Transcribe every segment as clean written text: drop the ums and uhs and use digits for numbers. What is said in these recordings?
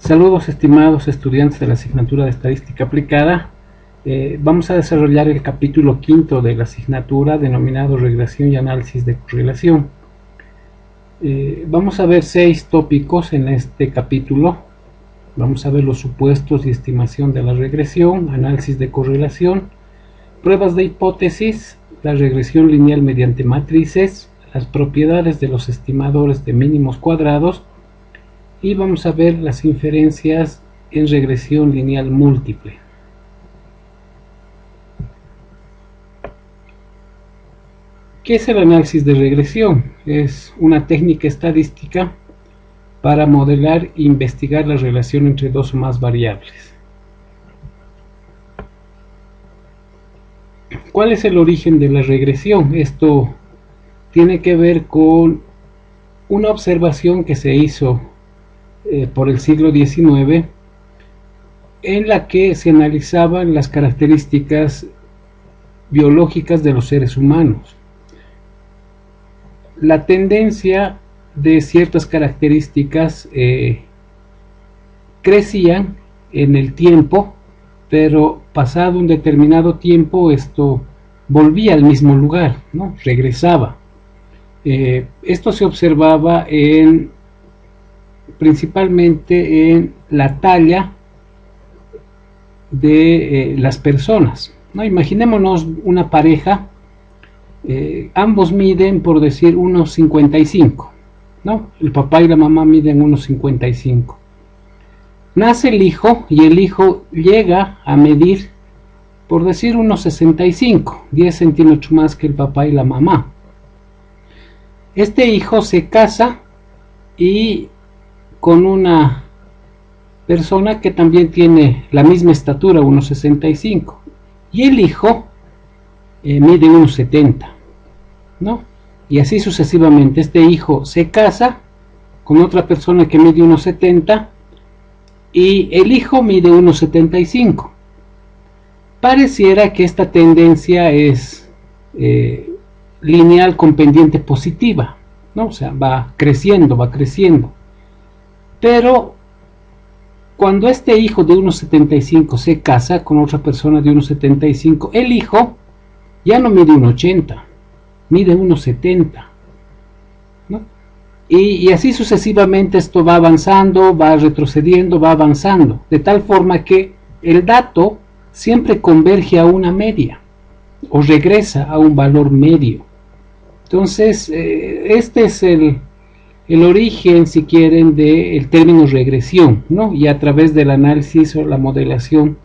Saludos estimados estudiantes de la asignatura de Estadística Aplicada. Vamos a desarrollar el capítulo quinto de la asignatura denominado Regresión y Análisis de Correlación. Vamos a ver 6 tópicos en este capítulo. Vamos a ver los supuestos y estimación de la regresión, análisis de correlación, pruebas de hipótesis, la regresión lineal mediante matrices, las propiedades de los estimadores de mínimos cuadrados, y vamos a ver las inferencias en regresión lineal múltiple. ¿Qué es el análisis de regresión? Es una técnica estadística para modelar e investigar la relación entre dos o más variables. ¿Cuál es el origen de la regresión? Esto tiene que ver con una observación que se hizo por el siglo XIX, en la que se analizaban las características biológicas de los seres humanos. La tendencia de ciertas características crecían en el tiempo, pero pasado un determinado tiempo esto volvía al mismo lugar, ¿no? Regresaba. Esto se observaba principalmente en la talla de las personas, ¿no? Imaginémonos una pareja, ambos miden, por decir, unos 55, ¿no? El papá y la mamá miden unos 55. Nace el hijo y el hijo llega a medir, por decir, unos 65, 10 centímetros más que el papá y la mamá. Este hijo se casa y con una persona que también tiene la misma estatura, unos 65, y el hijo mide unos 70, ¿no? Y así sucesivamente. Este hijo se casa con otra persona que mide unos 70 y el hijo mide unos 75. Pareciera que esta tendencia es lineal con pendiente positiva, ¿no? O sea, va creciendo. Pero cuando este hijo de unos 75 se casa con otra persona de unos 75, el hijo ya no mide unos 80, mide unos 70, ¿no? Y así sucesivamente esto va avanzando, va retrocediendo, va avanzando, de tal forma que el dato siempre converge a una media o regresa a un valor medio. Entonces, este es el origen, si quieren, del término regresión, ¿no? Y a través del análisis o la modelación,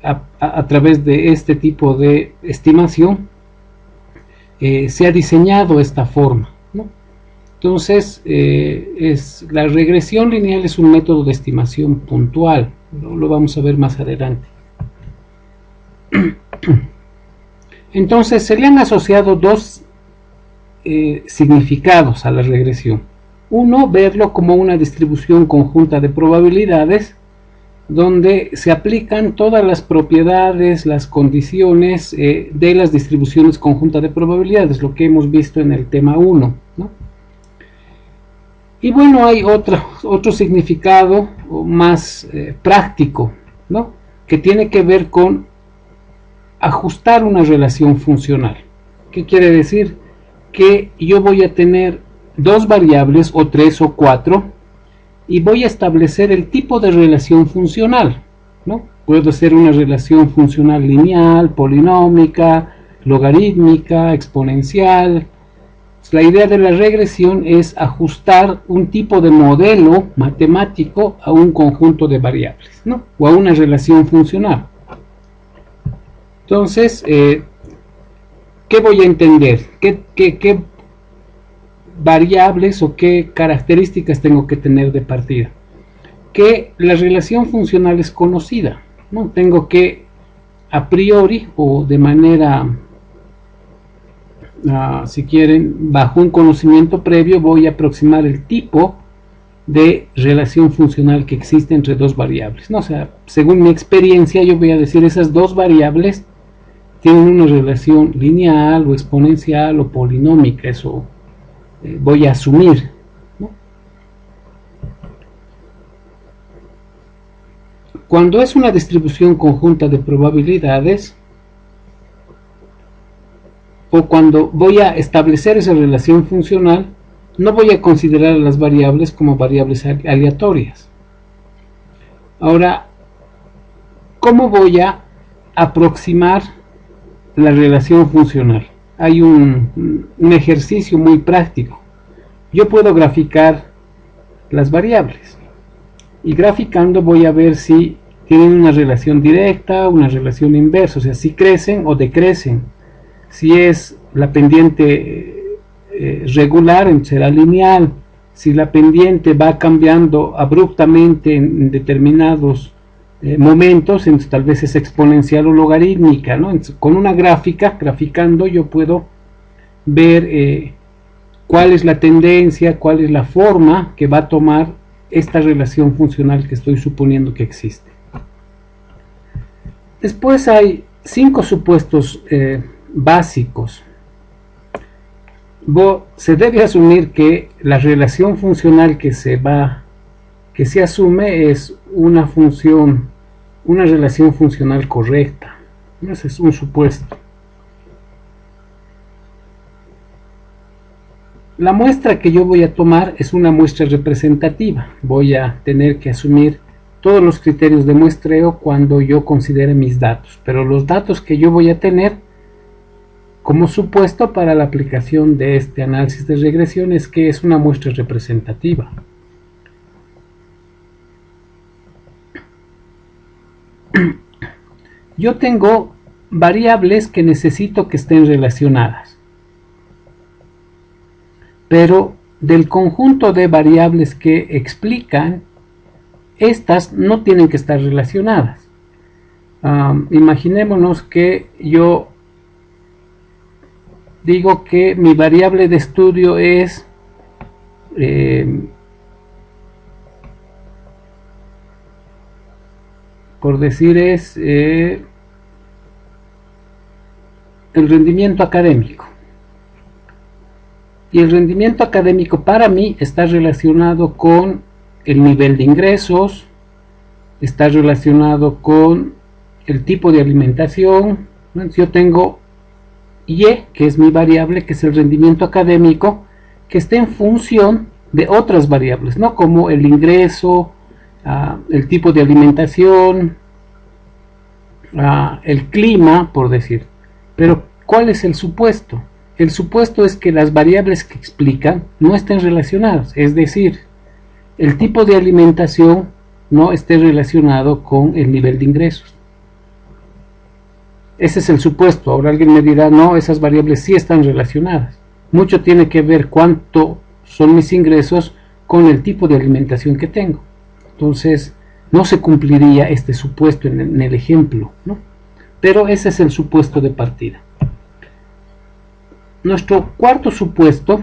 a través de este tipo de estimación, se ha diseñado esta forma, ¿no? Entonces, la regresión lineal es un método de estimación puntual, ¿no? Lo vamos a ver más adelante. Entonces, se le han asociado dos significados a la regresión. Uno, verlo como una distribución conjunta de probabilidades donde se aplican todas las propiedades, las condiciones de las distribuciones conjuntas de probabilidades, lo que hemos visto en el tema 1, ¿no? Y bueno, hay otro significado más práctico, ¿no? Que tiene que ver con ajustar una relación funcional. ¿Qué quiere decir? Que yo voy a tener dos variables, o 3 o 4, y voy a establecer el tipo de relación funcional, ¿no? Puede ser una relación funcional lineal, polinómica, logarítmica, exponencial. La idea de la regresión es ajustar un tipo de modelo matemático a un conjunto de variables, ¿no? O a una relación funcional. Entonces, ¿qué voy a entender? ¿Qué variables o qué características tengo que tener de partida? Que la relación funcional es conocida, ¿no? Tengo que, a priori o de manera, si quieren, bajo un conocimiento previo, voy a aproximar el tipo de relación funcional que existe entre dos variables, ¿no? O sea, según mi experiencia, yo voy a decir esas dos variables tienen una relación lineal o exponencial o polinómica, eso voy a asumir, ¿no? Cuando es una distribución conjunta de probabilidades, o cuando voy a establecer esa relación funcional, no voy a considerar a las variables como variables aleatorias. Ahora, ¿cómo voy a aproximar la relación funcional? Hay un ejercicio muy práctico. Yo puedo graficar las variables, y graficando voy a ver si tienen una relación directa, una relación inversa, o sea, si crecen o decrecen. Si es la pendiente regular, será lineal. Si la pendiente va cambiando abruptamente en determinados momentos, entonces tal vez es exponencial o logarítmica, ¿no? Entonces, con una gráfica, graficando, yo puedo ver cuál es la tendencia, cuál es la forma que va a tomar esta relación funcional que estoy suponiendo que existe. Después hay 5 supuestos básicos. Se debe asumir que la relación funcional que se asume es una relación funcional correcta. Ese es un supuesto. La muestra que yo voy a tomar es una muestra representativa. Voy a tener que asumir todos los criterios de muestreo cuando yo considere mis datos, pero los datos que yo voy a tener como supuesto para la aplicación de este análisis de regresión es que es una muestra representativa. Yo tengo variables que necesito que estén relacionadas, pero del conjunto de variables que explican, estas no tienen que estar relacionadas. Imaginémonos que yo digo que mi variable de estudio es por decir el rendimiento académico, y el rendimiento académico para mí está relacionado con el nivel de ingresos, está relacionado con el tipo de alimentación. Yo tengo Y, que es mi variable, que es el rendimiento académico, que está en función de otras variables, ¿no? Como el ingreso, el tipo de alimentación, el clima, por decir. Pero, ¿cuál es el supuesto? El supuesto es que las variables que explican no estén relacionadas, es decir, el tipo de alimentación no esté relacionado con el nivel de ingresos. Ese es el supuesto. Ahora alguien me dirá, no, esas variables sí están relacionadas. Mucho tiene que ver cuánto son mis ingresos con el tipo de alimentación que tengo. Entonces, no se cumpliría este supuesto en el ejemplo, ¿no? Pero ese es el supuesto de partida. Nuestro cuarto supuesto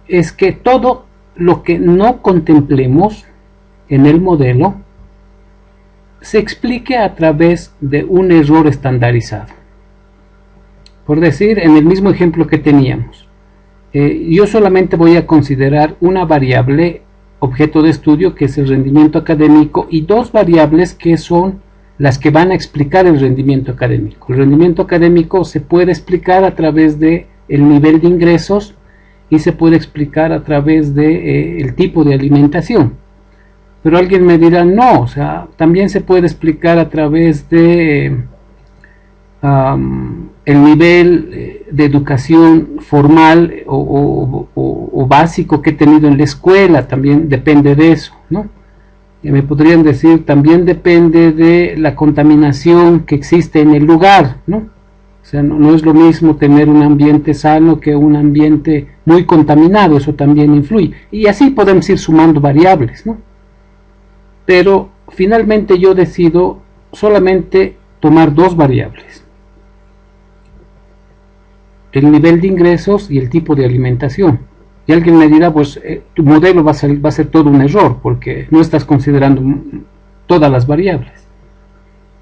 es que todo lo que no contemplemos en el modelo se explique a través de un error estandarizado. Por decir, en el mismo ejemplo que teníamos, yo solamente voy a considerar una variable objeto de estudio, que es el rendimiento académico, y 2 variables que son las que van a explicar el rendimiento académico. El rendimiento académico se puede explicar a través de el nivel de ingresos y se puede explicar a través de el tipo de alimentación. Pero alguien me dirá, no, o sea, también se puede explicar a través de el nivel de educación formal o básico que he tenido en la escuela, también depende de eso, ¿no? Y me podrían decir, también depende de la contaminación que existe en el lugar, ¿no? O sea, no es lo mismo tener un ambiente sano que un ambiente muy contaminado, eso también influye. Y así podemos ir sumando variables, ¿no? Pero finalmente yo decido solamente tomar 2 variables: el nivel de ingresos y el tipo de alimentación. Y alguien me dirá, pues tu modelo va a ser todo un error, porque no estás considerando todas las variables.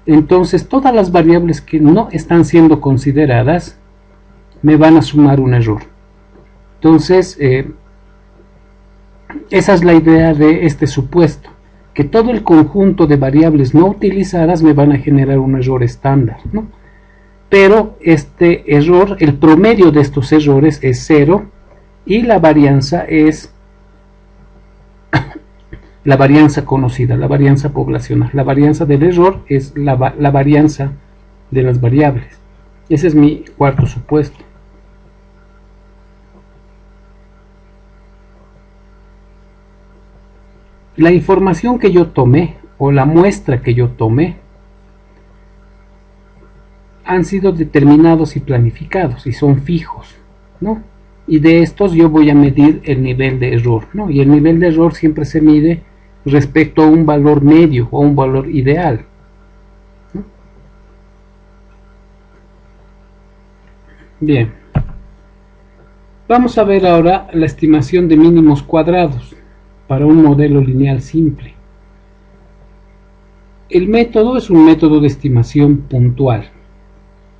Entonces, todas las variables que no están siendo consideradas me van a sumar un error. Entonces, esa es la idea de este supuesto, que todo el conjunto de variables no utilizadas me van a generar un error estándar, ¿no? Pero este error, el promedio de estos errores es 0 y la varianza es la varianza conocida, la varianza poblacional. La varianza del error es la varianza de las variables. Ese es mi cuarto supuesto. La información que yo tomé, o la muestra que yo tomé, han sido determinados y planificados, y son fijos, ¿no? Y de estos yo voy a medir el nivel de error, ¿no? Y el nivel de error siempre se mide respecto a un valor medio o un valor ideal, ¿no? Bien. Vamos a ver ahora la estimación de mínimos cuadrados para un modelo lineal simple. El método es un método de estimación puntual,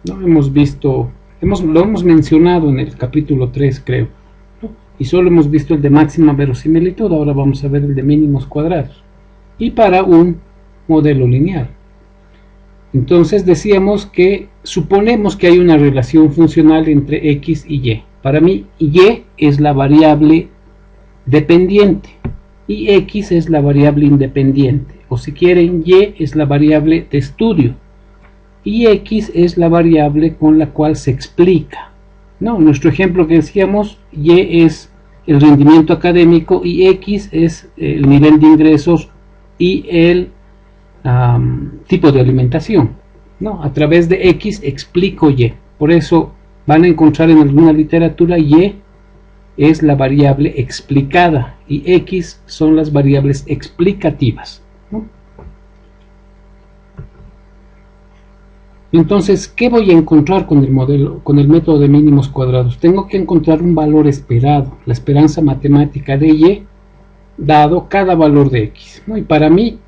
¿no? Lo hemos mencionado en el capítulo 3, creo, ¿no? Y solo hemos visto el de máxima verosimilitud. Ahora vamos a ver el de mínimos cuadrados, y para un modelo lineal. Entonces decíamos que suponemos que hay una relación funcional entre x y y. Para mí y es la variable dependiente y x es la variable independiente, o si quieren, y es la variable de estudio y x es la variable con la cual se explica, ¿no? Nuestro ejemplo que decíamos, y es el rendimiento académico y x es el nivel de ingresos y el tipo de alimentación, ¿no? A través de x explico y. Por eso van a encontrar en alguna literatura y es la variable explicada y x son las variables explicativas, ¿no? Entonces, ¿qué voy a encontrar con el modelo, con el método de mínimos cuadrados? Tengo que encontrar un valor esperado, la esperanza matemática de y, dado cada valor de x, ¿no? Y para mí,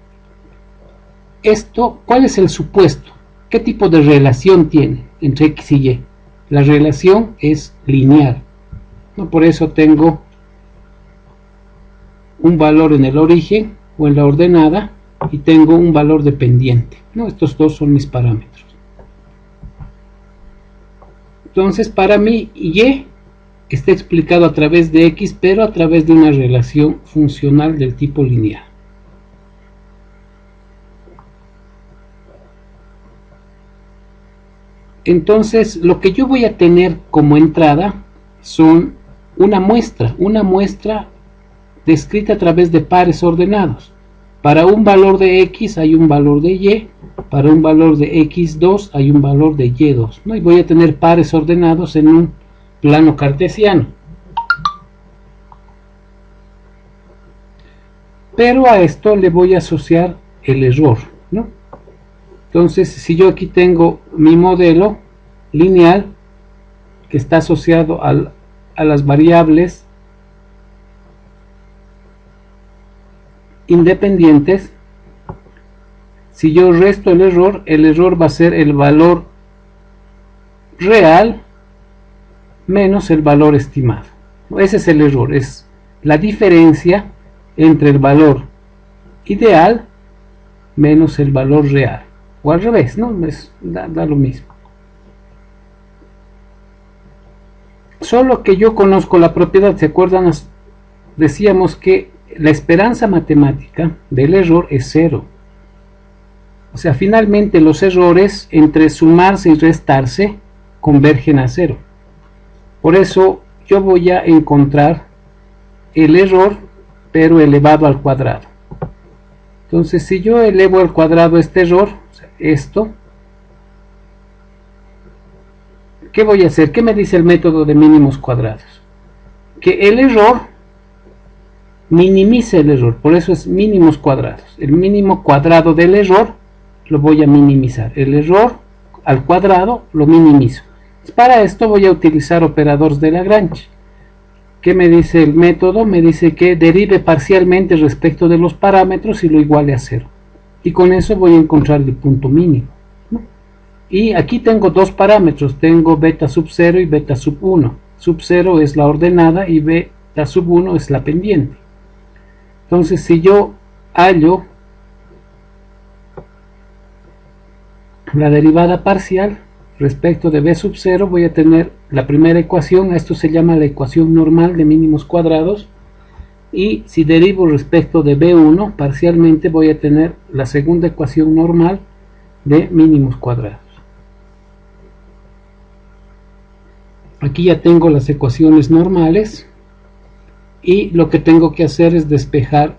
¿cuál es el supuesto? ¿Qué tipo de relación tiene entre x y y? La relación es lineal, ¿no? Por eso tengo un valor en el origen o en la ordenada y tengo un valor dependiente, ¿no? Estos dos son mis parámetros. Entonces, para mí, y está explicado a través de x, pero a través de una relación funcional del tipo lineal. Entonces, lo que yo voy a tener como entrada son una muestra descrita a través de pares ordenados. Para un valor de x hay un valor de y, para un valor de x2 hay un valor de y2, ¿no? Y voy a tener pares ordenados en un plano cartesiano. Pero a esto le voy a asociar el error, ¿no? Entonces, si yo aquí tengo mi modelo lineal que está asociado a las variables independientes, si yo resto el error va a ser el valor real menos el valor estimado. Ese es el error, es la diferencia entre el valor ideal menos el valor real, o al revés, ¿no? Da lo mismo. Solo que yo conozco la propiedad, ¿se acuerdan? Decíamos que la esperanza matemática del error es 0. O sea, finalmente los errores entre sumarse y restarse convergen a 0. Por eso yo voy a encontrar el error, pero elevado al cuadrado. Entonces, si yo elevo al cuadrado este error, o sea, esto, ¿qué voy a hacer? ¿Qué me dice el método de mínimos cuadrados? Que el error minimice el error, por eso es mínimos cuadrados. El mínimo cuadrado del error lo voy a minimizar. El error al cuadrado lo minimizo. Para esto voy a utilizar operadores de Lagrange. ¿Qué me dice el método? Me dice que derive parcialmente respecto de los parámetros y lo iguale a 0. Y con eso voy a encontrar el punto mínimo, ¿no? Y aquí tengo dos parámetros. Tengo beta sub 0 y beta sub 1. Sub 0 es la ordenada y beta sub 1 es la pendiente. Entonces, si yo hallo la derivada parcial respecto de b sub 0, voy a tener la primera ecuación, esto se llama la ecuación normal de mínimos cuadrados, y si derivo respecto de b1 parcialmente voy a tener la segunda ecuación normal de mínimos cuadrados. Aquí ya tengo las ecuaciones normales y lo que tengo que hacer es despejar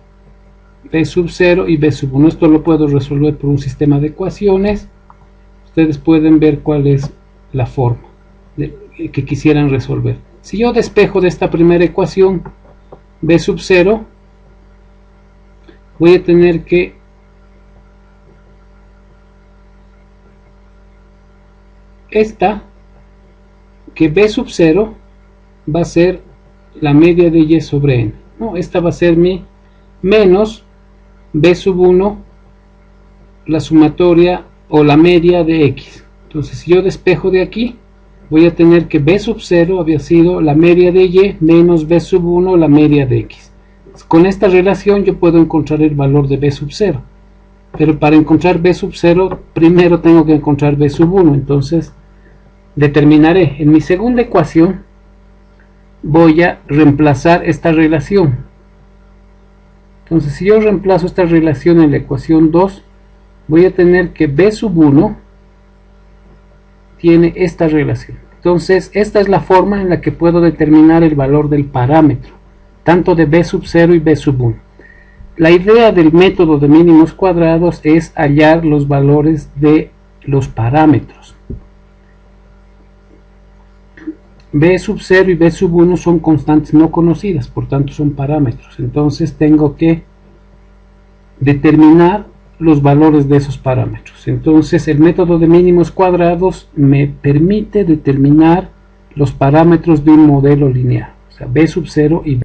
b sub 0 y b sub 1. Esto lo puedo resolver por un sistema de ecuaciones. Ustedes pueden ver cuál es la forma que quisieran resolver. Si yo despejo de esta primera ecuación b sub 0, voy a tener que que b sub 0 va a ser la media de y sobre n. No, esta va a ser mi menos b sub 1, la sumatoria o la media de x. Entonces si yo despejo de aquí, voy a tener que b sub 0 había sido la media de y menos b sub 1 la media de x. Con esta relación yo puedo encontrar el valor de b sub 0, pero para encontrar b sub 0 primero tengo que encontrar b sub 1. Entonces determinaré en mi segunda ecuación, voy a reemplazar esta relación. Entonces si yo reemplazo esta relación en la ecuación 2, voy a tener que b sub 1 tiene esta relación. Entonces esta es la forma en la que puedo determinar el valor del parámetro, tanto de b sub 0 y b sub 1. La idea del método de mínimos cuadrados es hallar los valores de los parámetros. b sub 0 y b sub 1 son constantes no conocidas, por tanto son parámetros. Entonces tengo que determinar los valores de esos parámetros. Entonces el método de mínimos cuadrados me permite determinar los parámetros de un modelo lineal, o sea, b sub 0 y